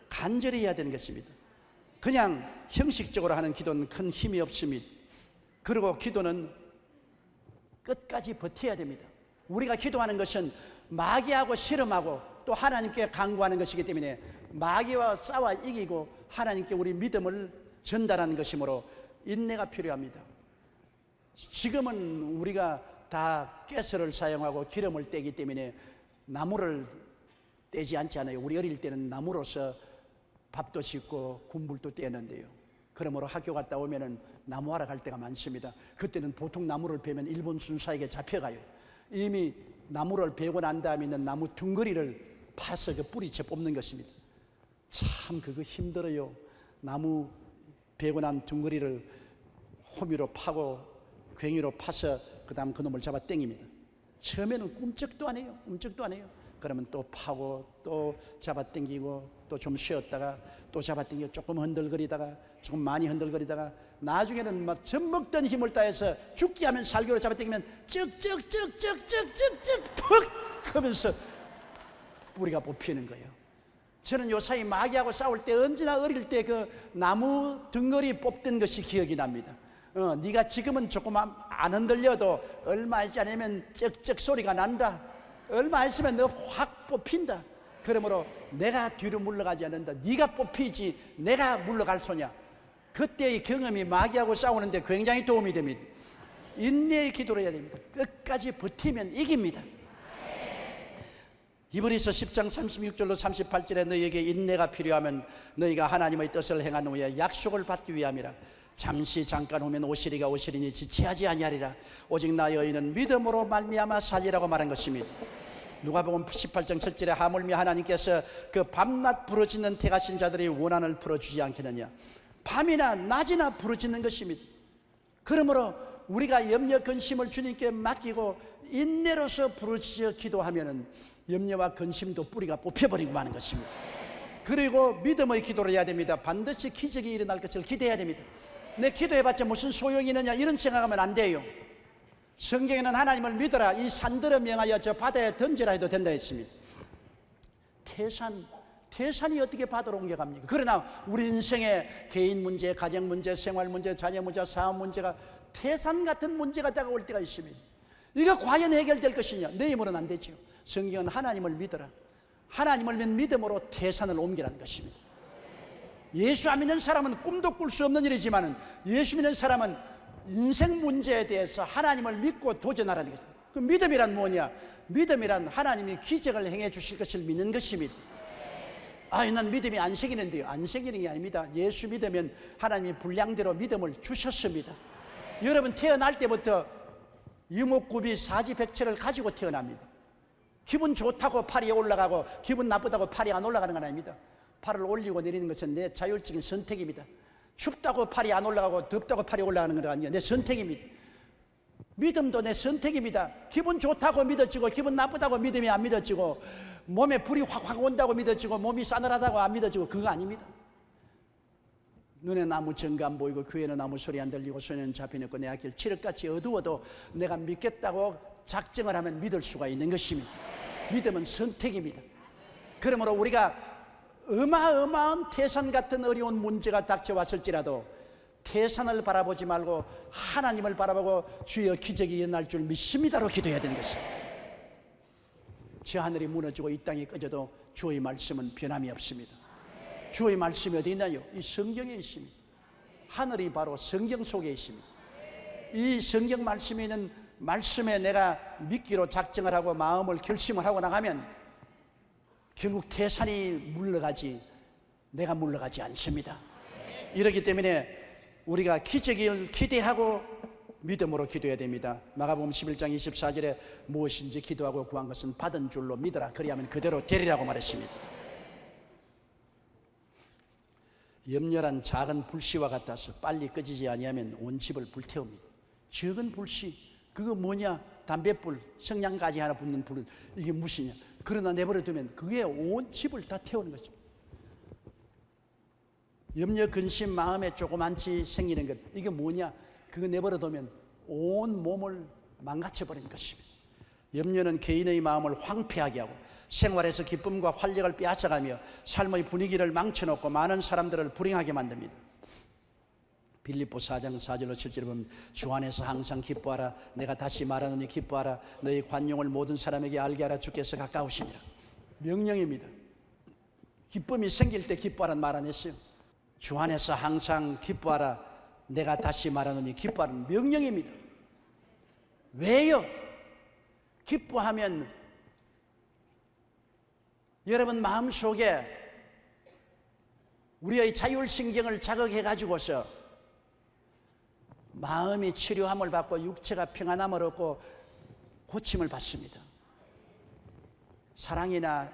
간절히 해야 되는 것입니다. 그냥 형식적으로 하는 기도는 큰 힘이 없습니다. 그리고 기도는 끝까지 버텨야 됩니다. 우리가 기도하는 것은 마귀하고 씨름하고 또 하나님께 간구하는 것이기 때문에 마귀와 싸워 이기고 하나님께 우리 믿음을 전달하는 것이므로 인내가 필요합니다. 지금은 우리가 다 가스를 사용하고 기름을 떼기 때문에 나무를 떼지 않지 않아요. 우리 어릴 때는 나무로서 밥도 짓고 군불도 떼는데요. 그러므로 학교 갔다 오면은 나무하러 갈 때가 많습니다. 그때는 보통 나무를 베면 일본 순사에게 잡혀가요. 이미 나무를 베고 난 다음에 있는 나무 둥거리를 파서 그 뿌리채 뽑는 것입니다. 참 그거 힘들어요. 나무 베고 난 둥거리를 호미로 파고 괭이로 파서 그 다음 그놈을 잡아 당깁니다. 처음에는 꿈쩍도 안 해요. 꿈쩍도 안 해요. 그러면 또 파고 또 잡아 당기고 또 좀 쉬었다가 또 잡아 당기고 조금 흔들거리다가 조금 많이 흔들거리다가 나중에는 막 젖먹던 힘을 다해서 죽기 하면 살교로 잡아 당기면 쩍쩍쩍쩍쩍쩍쩍 퍽 하면서 뿌리가 뽑히는 거예요. 저는 요사이 마귀하고 싸울 때 언제나 어릴 때 그 나무 덩어리 뽑던 것이 기억이 납니다. 네가 지금은 조금 안 흔들려도 얼마 있지 않으면 쩍쩍 소리가 난다. 얼마 있으면 너 확 뽑힌다. 그러므로 내가 뒤로 물러가지 않는다. 네가 뽑히지 내가 물러갈 소냐. 그때의 경험이 마귀하고 싸우는데 굉장히 도움이 됩니다. 인내의 기도를 해야 됩니다. 끝까지 버티면 이깁니다. 히브리서 10장 36절로 38절에 너희에게 인내가 필요하면 너희가 하나님의 뜻을 행한 후에 약속을 받기 위함이라. 잠시 잠깐 오면 오시리가 오시리니 지체하지 아니하리라. 오직 너희는 믿음으로 말미암아 살리라고 말한 것입니다. 누가복음 18장 7절에 하물며 하나님께서 그 밤낮 부르짖는 택하신 자들의 원한을 풀어주지 않겠느냐. 밤이나 낮이나 부르짖는 것입니다. 그러므로 우리가 염려 근심을 주님께 맡기고 인내로서 부르짖어 기도하면은 염려와 근심도 뿌리가 뽑혀버리고 마는 것입니다. 그리고 믿음의 기도를 해야 됩니다. 반드시 기적이 일어날 것을 기대해야 됩니다. 내 기도해봤자 무슨 소용이 있느냐 이런 생각하면 안 돼요. 성경에는 하나님을 믿어라 이 산들을 명하여 저 바다에 던져라 해도 된다 했습니다. 태산이 어떻게 바다로 옮겨갑니까? 그러나 우리 인생의 개인 문제, 가정 문제, 생활 문제, 자녀 문제, 사업 문제가 태산 같은 문제가 다가올 때가 있습니다. 이거 과연 해결될 것이냐? 내 힘으로는 안 되죠. 성경은 하나님을 믿어라. 하나님을 믿음으로 태산을 옮기라는 것입니다. 예수 안 믿는 사람은 꿈도 꿀 수 없는 일이지만 예수 믿는 사람은 인생 문제에 대해서 하나님을 믿고 도전하라는 것입니다. 그 믿음이란 뭐냐? 믿음이란 하나님이 기적을 행해 주실 것을 믿는 것입니다. 난 믿음이 안 생기는데요. 안 생기는 게 아닙니다. 예수 믿으면 하나님이 분량대로 믿음을 주셨습니다. 여러분 태어날 때부터 이목구비 사지백체를 가지고 태어납니다. 기분 좋다고 팔이 올라가고 기분 나쁘다고 팔이 안 올라가는 건 아닙니다. 팔을 올리고 내리는 것은 내 자율적인 선택입니다. 춥다고 팔이 안 올라가고 덥다고 팔이 올라가는 건 아니에요. 내 선택입니다. 믿음도 내 선택입니다. 기분 좋다고 믿어지고 기분 나쁘다고 믿음이 안 믿어지고 몸에 불이 확 온다고 믿어지고 몸이 싸늘하다고 안 믿어지고 그거 아닙니다. 눈에 나무 정가 안 보이고 귀에는 나무 소리 안 들리고 손에는 잡혀놓고 내 앞길 칠흑같이 어두워도 내가 믿겠다고 작정을 하면 믿을 수가 있는 것입니다. 믿음은 선택입니다. 그러므로 우리가 어마어마한 태산 같은 어려운 문제가 닥쳐왔을지라도 태산을 바라보지 말고 하나님을 바라보고 주여 기적이 일어날 줄 믿습니다로 기도해야 되는 것입니다. 저 하늘이 무너지고 이 땅이 꺼져도 주의 말씀은 변함이 없습니다. 주의 말씀이 어디 있나요? 이 성경에 있습니다. 하늘이 바로 성경 속에 있습니다. 이 성경 말씀에 있는 말씀에 내가 믿기로 작정을 하고 마음을 결심을 하고 나가면 결국 태산이 물러가지 내가 물러가지 않습니다. 이렇기 때문에 우리가 기적을 기대하고 믿음으로 기도해야 됩니다. 마가복음 11장 24절에 무엇인지 기도하고 구한 것은 받은 줄로 믿어라. 그리하면 그대로 되리라고 말했습니다. 염려란 작은 불씨와 같아서 빨리 꺼지지 아니하면 온 집을 불태웁니다. 적은 불씨, 그거 뭐냐? 담뱃불, 성냥가지 하나 붙는 불, 이게 무엇이냐? 그러나 내버려 두면 그게 온 집을 다 태우는 거죠. 염려, 근심, 마음에 조그만치 생기는 것, 이게 뭐냐? 그거 내버려 두면 온 몸을 망가쳐버리는 것입니다. 염려는 개인의 마음을 황폐하게 하고 생활에서 기쁨과 활력을 빼앗아가며 삶의 분위기를 망쳐놓고 많은 사람들을 불행하게 만듭니다. 빌립보 4장 4절로 7절에 보면 주 안에서 항상 기뻐하라. 내가 다시 말하노니 기뻐하라. 너희 관용을 모든 사람에게 알게 하라. 주께서 가까우시니라. 명령입니다. 기쁨이 생길 때 기뻐하라는 말 안 했어요. 주 안에서 항상 기뻐하라. 내가 다시 말하노니 기뻐하라는 명령입니다. 왜요? 기뻐하면 여러분 마음속에 우리의 자율신경을 자극해 가지고서 마음이 치료함을 받고 육체가 평안함을 얻고 고침을 받습니다. 사랑이나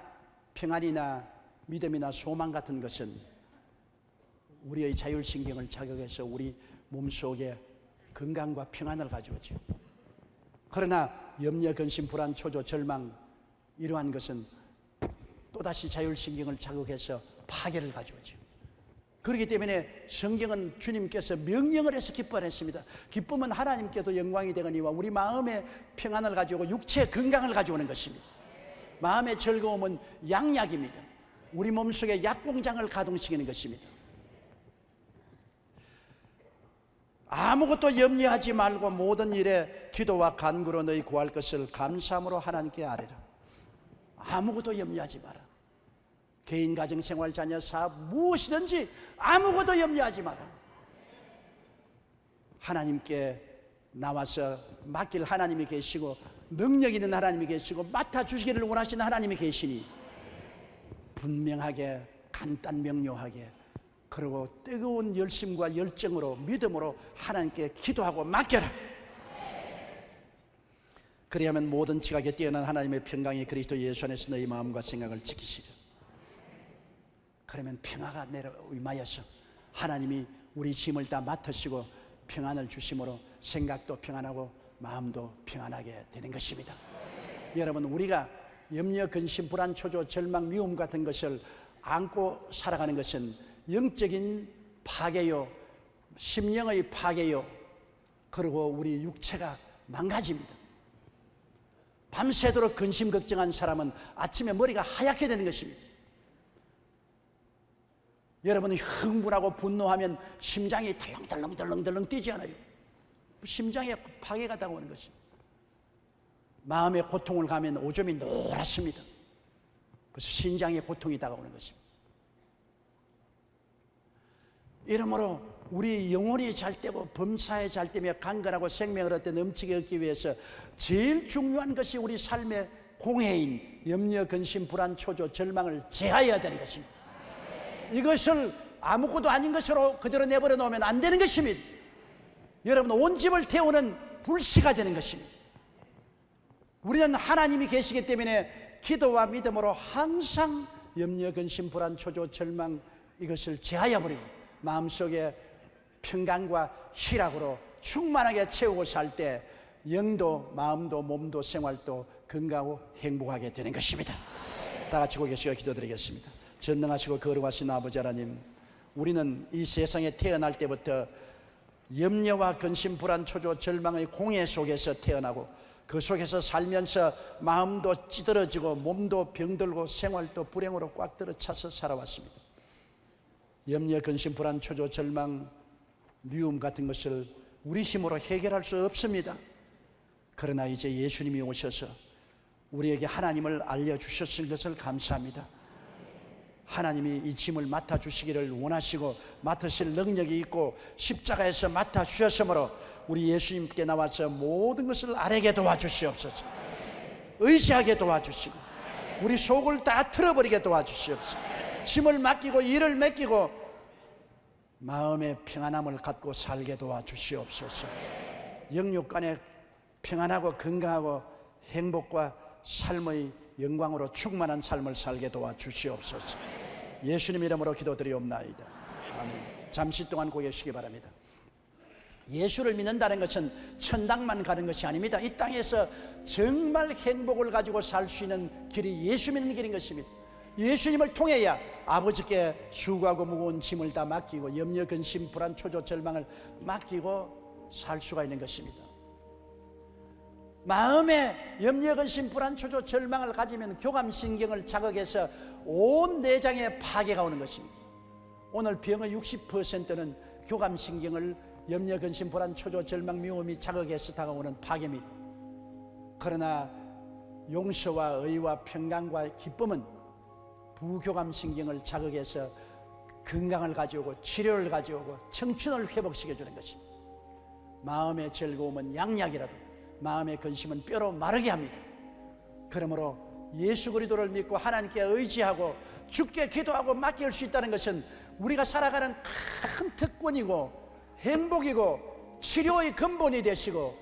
평안이나 믿음이나 소망 같은 것은 우리의 자율신경을 자극해서 우리 몸속에 건강과 평안을 가져오죠. 그러나 염려, 근심, 불안, 초조, 절망 이러한 것은 또다시 자율신경을 자극해서 파괴를 가져오죠. 그렇기 때문에 성경은 주님께서 명령을 해서 기뻐하라 했습니다. 기쁨은 하나님께도 영광이 되거니와 우리 마음의 평안을 가져오고 육체의 건강을 가져오는 것입니다. 마음의 즐거움은 양약입니다. 우리 몸속에 약공장을 가동시키는 것입니다. 아무것도 염려하지 말고 모든 일에 기도와 간구로 너희 구할 것을 감사함으로 하나님께 아뢰라. 아무것도 염려하지 마라. 개인, 가정, 생활, 자녀, 사업 무엇이든지 아무것도 염려하지 마라. 하나님께 나와서 맡길 하나님이 계시고 능력 있는 하나님이 계시고 맡아주시기를 원하시는 하나님이 계시니 분명하게 간단 명료하게 그리고 뜨거운 열심과 열정으로 믿음으로 하나님께 기도하고 맡겨라. 그리하면 모든 지각에 뛰어난 하나님의 평강이 그리스도 예수 안에서 너희 마음과 생각을 지키시리라. 그러면 평화가 임하여서 하나님이 우리 짐을 다 맡으시고 평안을 주심으로 생각도 평안하고 마음도 평안하게 되는 것입니다. 여러분, 우리가 염려, 근심, 불안, 초조, 절망, 미움 같은 것을 안고 살아가는 것은 영적인 파괴요, 심령의 파괴요, 그리고 우리 육체가 망가집니다. 밤새도록 근심 걱정한 사람은 아침에 머리가 하얗게 되는 것입니다. 여러분이 흥분하고 분노하면 심장이 덜렁덜렁 뛰지 않아요. 심장에 파괴가 당하는 것입니다. 마음의 고통을 가면 오줌이 노랗습니다. 그래서 신장에 고통이 다가오는 것입니다. 이러므로 우리 영혼이 잘 되고 범사에 잘 되며 강건하고 생명을 얻되 넘치게 얻기 위해서 제일 중요한 것이 우리 삶의 공해인 염려, 근심, 불안, 초조, 절망을 제하여야 되는 것입니다. 이것을 아무것도 아닌 것으로 그대로 내버려 놓으면 안 되는 것입니다. 여러분, 온 집을 태우는 불씨가 되는 것입니다. 우리는 하나님이 계시기 때문에 기도와 믿음으로 항상 염려, 근심, 불안, 초조, 절망 이것을 제하여 버리고 마음속에 평강과 희락으로 충만하게 채우고 살 때 영도, 마음도, 몸도, 생활도 건강하고 행복하게 되는 것입니다. 다 같이 고개 숙여 기도드리겠습니다. 전능하시고 거룩하신 아버지 하나님, 우리는 이 세상에 태어날 때부터 염려와 근심, 불안, 초조, 절망의 공해 속에서 태어나고 그 속에서 살면서 마음도 찌들어지고 몸도 병들고 생활도 불행으로 꽉 들어차서 살아왔습니다. 염려, 근심, 불안, 초조, 절망, 미움 같은 것을 우리 힘으로 해결할 수 없습니다. 그러나 이제 예수님이 오셔서 우리에게 하나님을 알려주셨을 것을 감사합니다. 하나님이 이 짐을 맡아주시기를 원하시고 맡으실 능력이 있고 십자가에서 맡아주셨으므로 우리 예수님께 나와서 모든 것을 알게 도와주시옵소서. 의지하게 도와주시고 우리 속을 다 틀어버리게 도와주시옵소서. 짐을 맡기고 일을 맡기고 마음의 평안함을 갖고 살게 도와주시옵소서. 영육간에 평안하고 건강하고 행복과 삶의 영광으로 충만한 삶을 살게 도와주시옵소서. 예수님 이름으로 기도드리옵나이다. 아멘. 잠시 동안 고개 숙이기 바랍니다. 예수를 믿는다는 것은 천당만 가는 것이 아닙니다. 이 땅에서 정말 행복을 가지고 살 수 있는 길이 예수 믿는 길인 것입니다. 예수님을 통해야 아버지께 수고하고 무거운 짐을 다 맡기고 염려, 근심, 불안, 초조, 절망을 맡기고 살 수가 있는 것입니다. 마음에 염려, 근심, 불안, 초조, 절망을 가지면 교감신경을 자극해서 온 내장에 파괴가 오는 것입니다. 오늘 병의 60%는 교감신경을 염려, 근심, 불안, 초조, 절망, 미움이 자극해서 다가오는 파괴입니다. 그러나 용서와 의와 평강과 기쁨은 부교감신경을 자극해서 건강을 가져오고 치료를 가져오고 청춘을 회복시켜주는 것입니다. 마음의 즐거움은 양약이라도 마음의 근심은 뼈로 마르게 합니다. 그러므로 예수 그리스도를 믿고 하나님께 의지하고 주께 기도하고 맡길 수 있다는 것은 우리가 살아가는 큰 특권이고 행복이고 치료의 근본이 되시고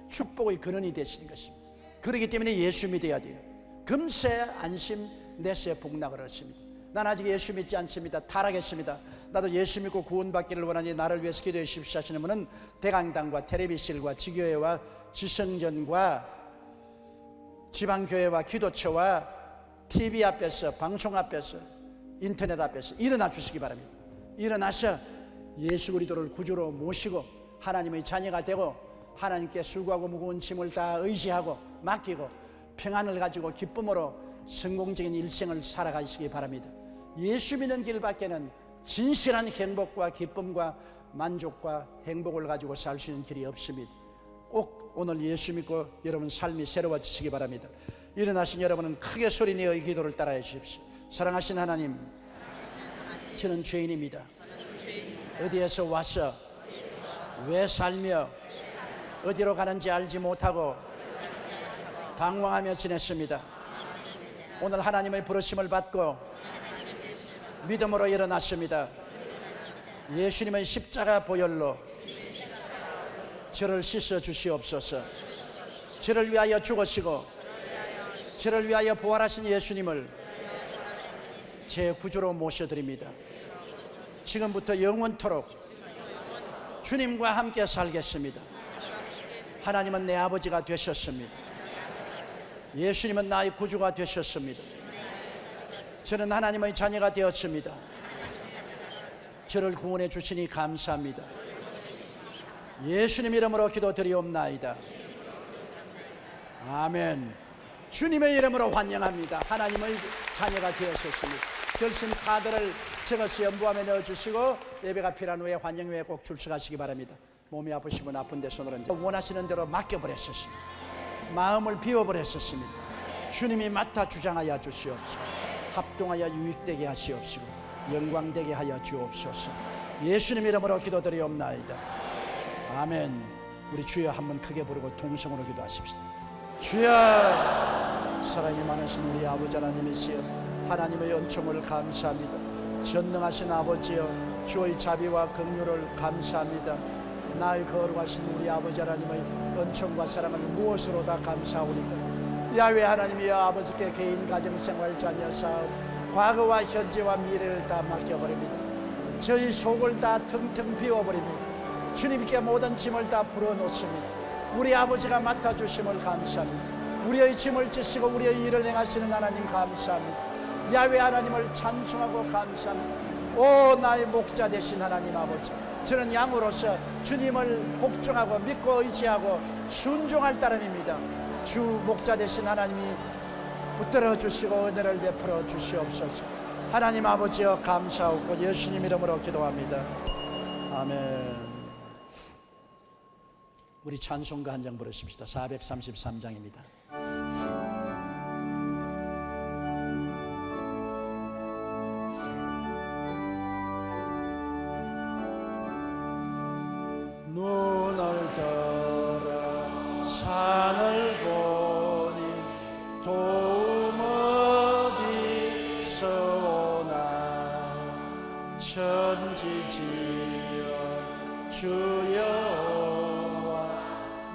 축복의 근원이 되시는 것입니다. 그렇기 때문에 예수 믿어야 돼요. 금세 안심, 내세 복락을 얻습니다. 난 아직 예수 믿지 않습니다. 타락했습니다. 나도 예수 믿고 구원받기를 원하니 나를 위해서 기도해 주십시오 하시는 분은 대강당과 텔레비실과 지교회와 지성전과 지방교회와 기도처와 TV 앞에서, 방송 앞에서, 인터넷 앞에서 일어나 주시기 바랍니다. 일어나서 예수 그리스도를 구주로 모시고 하나님의 자녀가 되고 하나님께 수고하고 무거운 짐을 다 의지하고 맡기고 평안을 가지고 기쁨으로 성공적인 일생을 살아가시기 바랍니다. 예수 믿는 길밖에는 진실한 행복과 기쁨과 만족과 행복을 가지고 살 수 있는 길이 없습니다. 꼭 오늘 예수 믿고 여러분 삶이 새로워지시기 바랍니다. 일어나신 여러분은 크게 소리내어 이 기도를 따라해 주십시오. 사랑하신 하나님, 저는 죄인입니다. 어디에서 와서 왜 살며 어디로 가는지 알지 못하고 방황하며 지냈습니다. 오늘 하나님의 부르심을 받고 믿음으로 일어났습니다. 예수님의 십자가 보혈로 저를 씻어 주시옵소서. 저를 위하여 죽으시고 저를 위하여 부활하신 예수님을 제 구주로 모셔드립니다. 지금부터 영원토록 주님과 함께 살겠습니다. 하나님은 내 아버지가 되셨습니다. 예수님은 나의 구주가 되셨습니다. 저는 하나님의 자녀가 되었습니다. 저를 구원해 주시니 감사합니다. 예수님 이름으로 기도드리옵나이다. 아멘. 주님의 이름으로 환영합니다. 하나님의 자녀가 되었습니다. 결심 카드를 적어서 연부함에 넣어주시고 예배가 필요한 후에 환영회에 꼭 출석하시기 바랍니다. 몸이 아프시면 아픈 데 손을 얹어 원하시는 대로 맡겨버렸었습니다. 마음을 비워버렸었습니다. 주님이 맡아 주장하여 주시옵소서. 합동하여 유익되게 하시옵시고 영광되게 하여 주옵소서. 예수님 이름으로 기도드리옵나이다. 아멘. 우리 주여 한번 크게 부르고 동성으로 기도하십시다. 주여, 사랑이 많으신 우리 아버지 하나님이시여, 하나님의 은총을 감사합니다. 전능하신 아버지여, 주의 자비와 긍휼을 감사합니다. 나의 거룩하신 우리 아버지 하나님의 은총과 사랑을 무엇으로 다 감사하오리까. 야훼 하나님이여, 아버지께 개인 가정생활 자녀 사업 과거와 현재와 미래를 다 맡겨버립니다. 저희 속을 다 텅텅 비워버립니다. 주님께 모든 짐을 다 풀어놓습니다. 우리 아버지가 맡아주심을 감사합니다. 우리의 짐을 지시고 우리의 일을 행하시는 하나님 감사합니다. 야훼 하나님을 찬송하고 감사합니다. 오 나의 목자 되신 하나님 아버지, 저는 양으로서 주님을 복종하고 믿고 의지하고 순종할 따름입니다. 주 목자 되신 하나님이 붙들어 주시고 은혜를 베풀어 주시옵소서. 하나님 아버지여 감사하고 예수님 이름으로 기도합니다. 아멘. 우리 찬송가 한 장 부르십시다. 433장입니다. 눈을 들어 산을 보니 도움 어디서 오나 천지지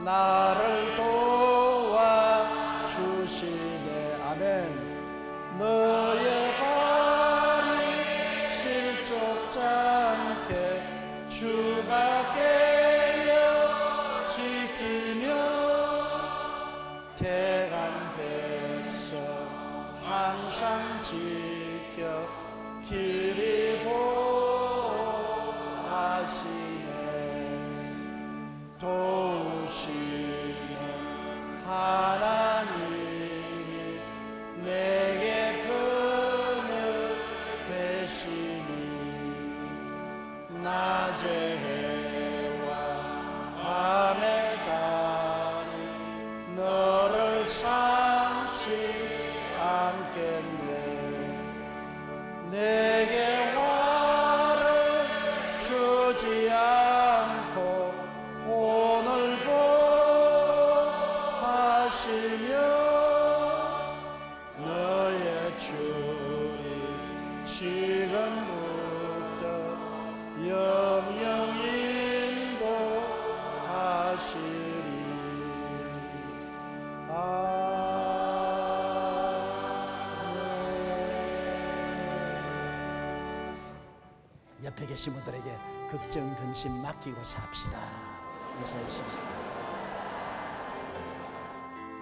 나를 도와주시네. 아멘. 너의 발이 실족지 않게 주가 깨어 지키며 택한 백성 항상 지켜 길이 보하시네. 도우시는 하나님이 내게 그늘 되시니 낮의 해와 밤의 달이 너를 참지 않겠네. 내게 화를 주지 않고 오늘 보하시며 너의 주리 지금부터 영영 인도하시리. 옆에 계신 분들에게 걱정, 근심 맡기고 삽시다. 인사해주십시오.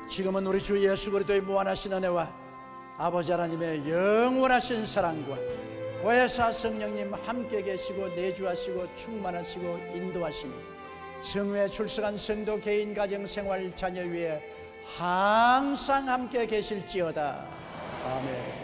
지금은 우리 주 예수 그리스도의 무한하신 은혜와 아버지 하나님의 영원하신 사랑과 보혜사 성령님 함께 계시고 내주하시고 충만하시고 인도하시니 성회에 출석한 성도 개인 가정 생활 자녀 위에 항상 함께 계실지어다. 아멘.